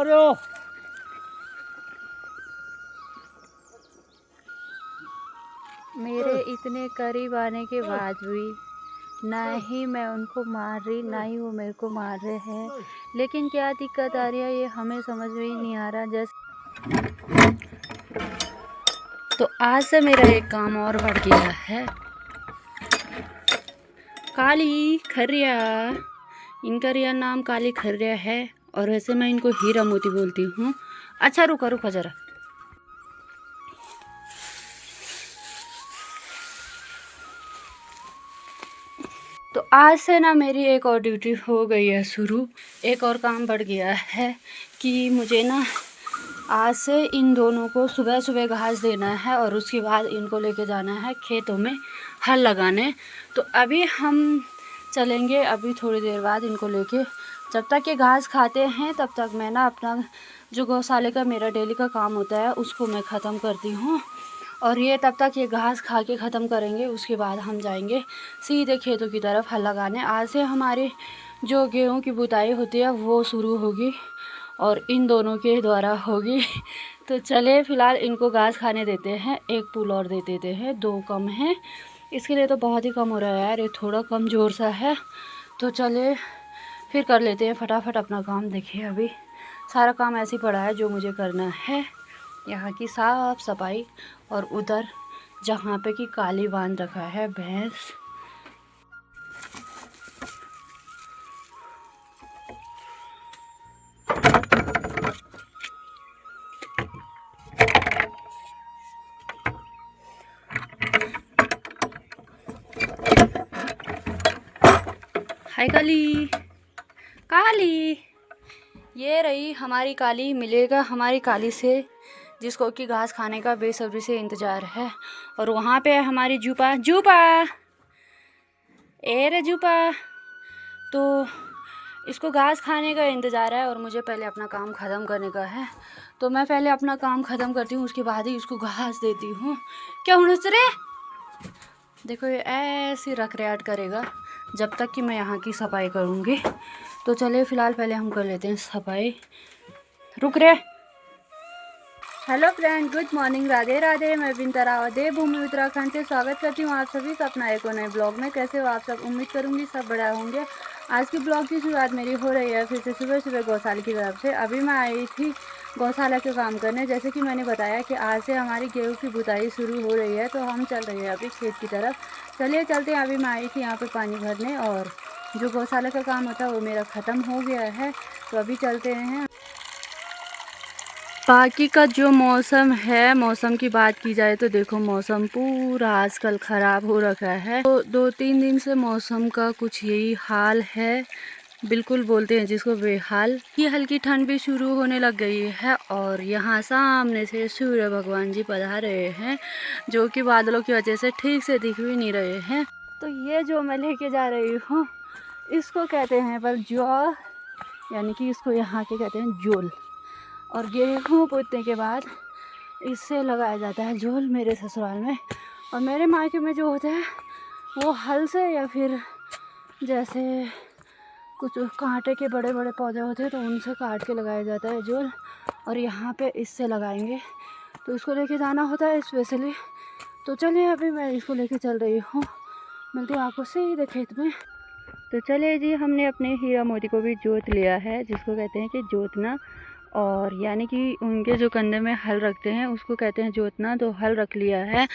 रहे हो? मेरे इतने करीब आने के बाद भी ना ही मैं उनको मार रही, ना ही वो मेरे को मार रहे हैं। लेकिन क्या दिक्कत आ रही है ये हमें समझ में ही नहीं आ रहा। जैसे तो आज से मेरा एक काम और बढ़ गया है। काली खर्रिया, इनका रियल नाम काली खर्रिया है और वैसे मैं इनको हीरा मोती बोलती हूँ। अच्छा रुको रुको ज़रा। तो आज से ना मेरी एक और ड्यूटी हो गई है शुरू। एक और काम बढ़ गया है कि मुझे ना आज से इन दोनों को सुबह सुबह घास देना है और उसके बाद इनको लेके जाना है खेतों में हल लगाने। तो अभी हम चलेंगे, अभी थोड़ी देर बाद इनको लेके। जब तक ये घास खाते हैं तब तक मैं ना अपना जो गौशाले का मेरा डेली का काम होता है उसको मैं ख़त्म करती हूँ। और ये तब तक ये घास खा के ख़त्म करेंगे, उसके बाद हम जाएंगे सीधे खेतों की तरफ हल लगाने। आज से हमारी जो गेहूँ की बुताई होती है वो शुरू होगी और इन दोनों के द्वारा होगी। तो चले फ़िलहाल इनको घास खाने देते हैं। एक पुल और दे देते हैं, 2 कम हैं। इसके लिए तो बहुत ही कम हो रहा है यार, ये थोड़ा कमज़ोर सा है। तो चले फिर कर लेते हैं फटाफट अपना काम। देखिए अभी सारा काम ऐसे ही पड़ा है जो मुझे करना है, यहाँ की साफ़ सफाई और उधर जहाँ पे कि काली बांध रखा है भैंस। हाय काली, काली ये रही हमारी काली। मिलेगा हमारी काली से जिसको कि घास खाने का बेसब्री से इंतज़ार है। और वहाँ पे है हमारी जूपा। जूपा ए रे जूपा, तो इसको घास खाने का इंतज़ार है और मुझे पहले अपना काम ख़त्म करने का है। तो मैं पहले अपना काम ख़त्म करती हूँ, उसके बाद ही इसको घास देती हूँ। क्या हुनस रे, देखो ये ऐसे रख रैट करेगा जब तक कि मैं यहाँ की सफाई करूँगी। तो चलिए फ़िलहाल पहले हम कर लेते हैं सफाई। रुक रे। Hello friend, good morning, Radhe Radhe. मैं बिंता रावत देवभूमि उत्तराखंड से स्वागत करती हूँ आप सभी का अपना एक और नए ब्लॉग में। कैसे हो आप सब? उम्मीद करूँगी सब बढ़िया होंगे। आज की ब्लॉग की शुरुआत मेरी हो रही है फिर से सुबह सुबह गौशाला की तरफ से। अभी मैं आई थी गौशाला के काम करने। जैसे कि मैंने बताया कि आज से हमारी गेहूँ की बुताई शुरू हो रही है, तो हम चल रहे हैं अभी खेत की तरफ। चलिए चलते हैं। अभी मैं आई थी यहाँ पर पानी भरने और जो गौशाला का काम होता है वो मेरा ख़त्म हो गया है। तो अभी चलते हैं। बाकी का जो मौसम है, मौसम की बात की जाए तो देखो मौसम पूरा आजकल ख़राब हो रखा है। तो 2-3 दिन से मौसम का कुछ यही हाल है, बिल्कुल बोलते हैं जिसको बेहाल। ये हल्की ठंड भी शुरू होने लग गई है और यहाँ सामने से सूर्य भगवान जी पधार रहे हैं जो कि बादलों की वजह से ठीक से दिख भी नहीं रहे हैं। तो ये जो मैं लेके जा रही हूँ इसको कहते हैं बलजौर, यानी कि इसको यहाँ के कहते हैं जोल। और गेहूँ पोतने के बाद इससे लगाया जाता है जोल मेरे ससुराल में। और मेरे मायके में जो होता है वो हल से या फिर जैसे कुछ कांटे के बड़े बड़े पौधे होते हैं तो उनसे काट के लगाया जाता है जोल। और यहाँ पे इससे लगाएंगे तो इसको लेके जाना होता है स्पेशली। तो चलिए अभी मैं इसको लेके चल रही हूँ, मिलती हूँ आपको सीधे खेत में। तो चलिए जी, हमने अपने हीरा मोती को भी जोत लिया है, जिसको कहते हैं कि जोतना। और यानी कि उनके जो कंधे में हल रखते हैं उसको कहते हैं जोतना। तो हल रख लिया है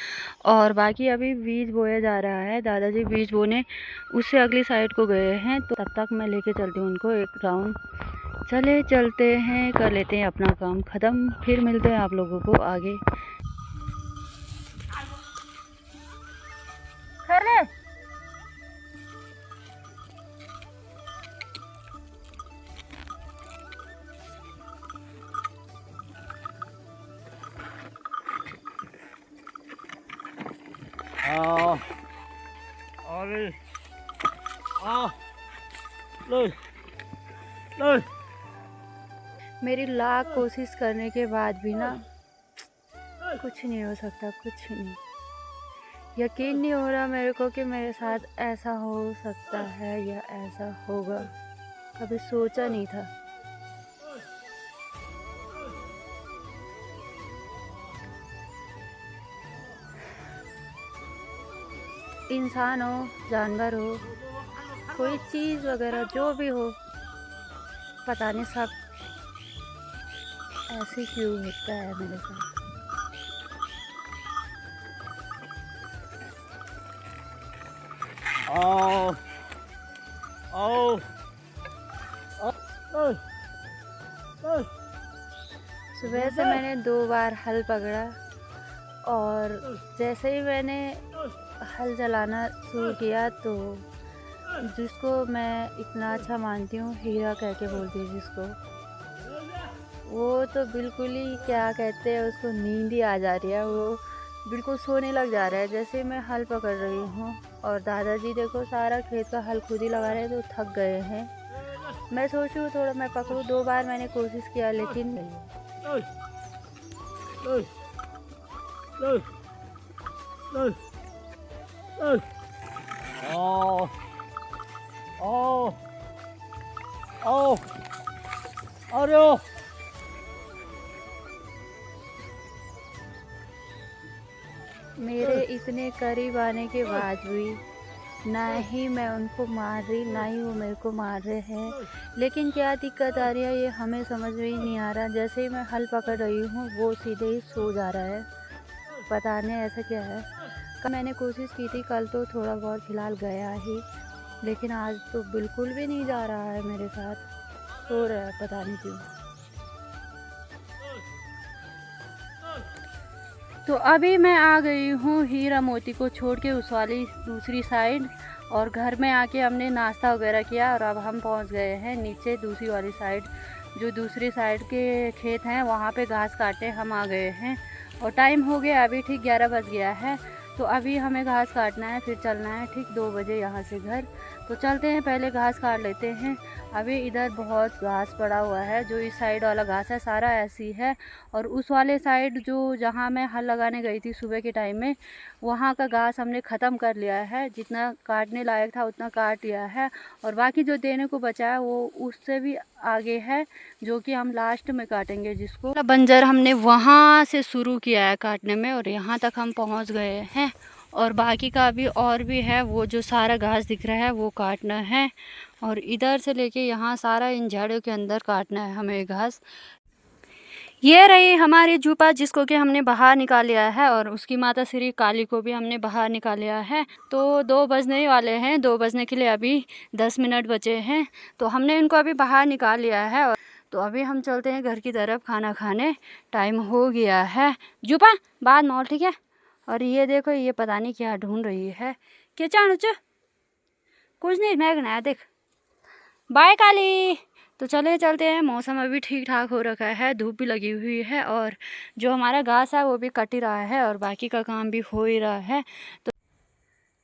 और बाकी अभी बीज बोया जा रहा है। दादाजी बीज बोने उससे अगली साइड को गए हैं, तो तब तक मैं लेके चलती हूँ उनको एक राउंड। चले चलते हैं, कर लेते हैं अपना काम ख़त्म, फिर मिलते हैं आप लोगों को आगे। अरे ले ले। मेरी लाख कोशिश करने के बाद भी ना कुछ नहीं हो सकता, कुछ नहीं। यकीन नहीं हो रहा मेरे को कि मेरे साथ ऐसा हो सकता है या ऐसा होगा, कभी सोचा नहीं था। इंसान हो, जानवर हो, कोई चीज़ वगैरह जो भी हो, पता नहीं सब ऐसे क्यों होता है मेरे साथ। Oh, oh, oh, oh, oh, सुबह से मैंने 2 बार हल पकड़ा और जैसे ही मैंने हल चलाना शुरू किया तो जिसको मैं इतना अच्छा मानती हूँ, हीरा कह के बोलती हूँ जिसको, वो तो बिल्कुल ही क्या कहते हैं उसको, नींद ही आ जा रही है। वो बिल्कुल सोने लग जा रहा है जैसे ही मैं हल पकड़ रही हूँ। और दादाजी देखो सारा खेत का हल खुद ही लगा रहे हैं तो थक गए हैं। मैं सोच रही हूँ थोड़ा मैं पकड़ूँ, 2 बार मैंने कोशिश किया लेकिन oh, oh, oh, oh, oh, oh, oh, oh, अरे ओ मेरे इतने करीब आने के बाद भी ना ही मैं उनको मार रही, ना ही वो मेरे को मार रहे हैं। लेकिन क्या दिक्कत आ रही है ये हमें समझ में ही नहीं आ रहा। जैसे ही मैं हल पकड़ रही हूँ वो सीधे ही सो जा रहा है, पता नहीं ऐसा क्या है। कल मैंने कोशिश की थी, कल तो थोड़ा बहुत फिलहाल गया ही, लेकिन आज तो बिल्कुल भी नहीं जा रहा है मेरे साथ, सो रहा है पता नहीं क्यों। तो अभी मैं आ गई हूँ हीरा मोती को छोड़ के उस वाली दूसरी साइड, और घर में आके हमने नाश्ता वगैरह किया और अब हम पहुँच गए हैं नीचे दूसरी वाली साइड। जो दूसरी साइड के खेत हैं वहाँ पे घास काटने हम आ गए हैं और टाइम हो गया अभी ठीक 11 बज गया है। तो अभी हमें घास काटना है, फिर चलना है ठीक 2 बजे यहाँ से घर। तो चलते हैं, पहले घास काट लेते हैं। अभी इधर बहुत घास पड़ा हुआ है, जो इस साइड वाला घास है सारा ऐसी है, और उस वाले साइड जो जहाँ मैं हल लगाने गई थी सुबह के टाइम में, वहाँ का घास हमने ख़त्म कर लिया है। जितना काटने लायक था उतना काट लिया है, और बाकी जो देने को बचा है वो उससे भी आगे है, जो कि हम लास्ट में काटेंगे। जिसको बंजर हमने वहाँ से शुरू किया है काटने में और यहाँ तक हम पहुँच गए हैं, और बाकी का भी और भी है, वो जो सारा घास दिख रहा है वो काटना है, और इधर से लेके यहाँ सारा इन झाड़ियों के अंदर काटना है हमें घास। ये रही हमारी जूपा जिसको कि हमने बाहर निकाल लिया है, और उसकी माता श्री काली को भी हमने बाहर निकाल लिया है। तो 2 बजने वाले हैं, 2 बजने के लिए अभी 10 मिनट बचे हैं, तो हमने इनको अभी बाहर निकाल लिया है। और तो अभी हम चलते हैं घर की तरफ खाना खाने, टाइम हो गया है। जूपा बाद मॉल, ठीक है। और ये देखो ये पता नहीं क्या ढूंढ रही है, क्या चाणु कुछ नहीं, मैं बनाया देख। बाय काली। तो चले चलते हैं, मौसम अभी ठीक ठाक हो रखा है, धूप भी लगी हुई है, और जो हमारा घास है वो भी कट ही रहा है और बाकी का काम भी हो ही रहा है।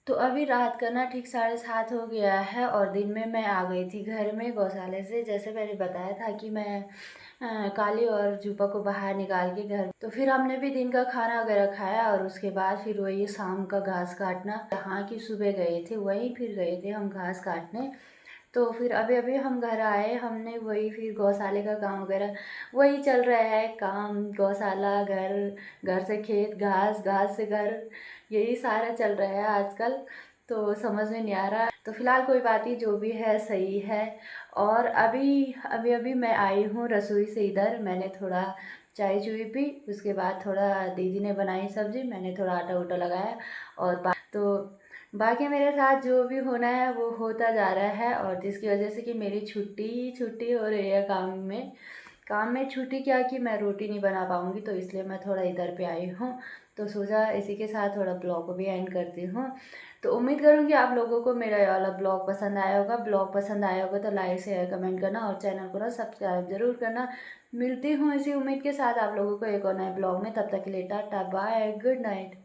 तो अभी रात का ना ठीक 7:30 हो गया है, और दिन में मैं आ गई थी घर में गौशाले से। जैसे मैंने बताया था कि मैं काली और जूपा को बाहर निकाल के घर, तो फिर हमने भी दिन का खाना वगैरह खाया, और उसके बाद फिर वही शाम का घास काटना, जहाँ की सुबह गए थे वहीं फिर गए थे हम घास काटने। तो फिर अभी अभी हम घर आए, हमने वही फिर गौशाले का काम वगैरह वही चल रहा है काम, गौशाला, घर, घर से खेत, घास, घास से घर, यही सारा चल रहा है आजकल। तो समझ में नहीं आ रहा, तो फिलहाल कोई बात नहीं, जो भी है सही है। और अभी अभी अभी मैं आई हूँ रसोई से, इधर मैंने थोड़ा चाय चुई पी, उसके बाद थोड़ा दीदी ने बनाई सब्जी, मैंने थोड़ा आटा उटा लगाया, और तो बाकी मेरे साथ जो भी होना है वो होता जा रहा है। और जिसकी वजह से कि मेरी छुट्टी छुट्टी हो रही है काम में छुट्टी, क्या कि मैं रोटी नहीं बना पाऊँगी, तो इसलिए मैं थोड़ा इधर पे आई हूँ। तो सोचा इसी के साथ थोड़ा ब्लॉग को भी एंड करती हूँ। तो उम्मीद करूँगी आप लोगों को मेरा ये वाला ब्लॉग पसंद आया होगा। ब्लॉग पसंद आया होगा तो लाइक शेयर कमेंट करना, और चैनल को ना सब्सक्राइब जरूर करना। मिलती हूँ इसी उम्मीद के साथ आप लोगों को एक और नए ब्लॉग में, तब तक के लिए टाटा बाय गुड नाइट।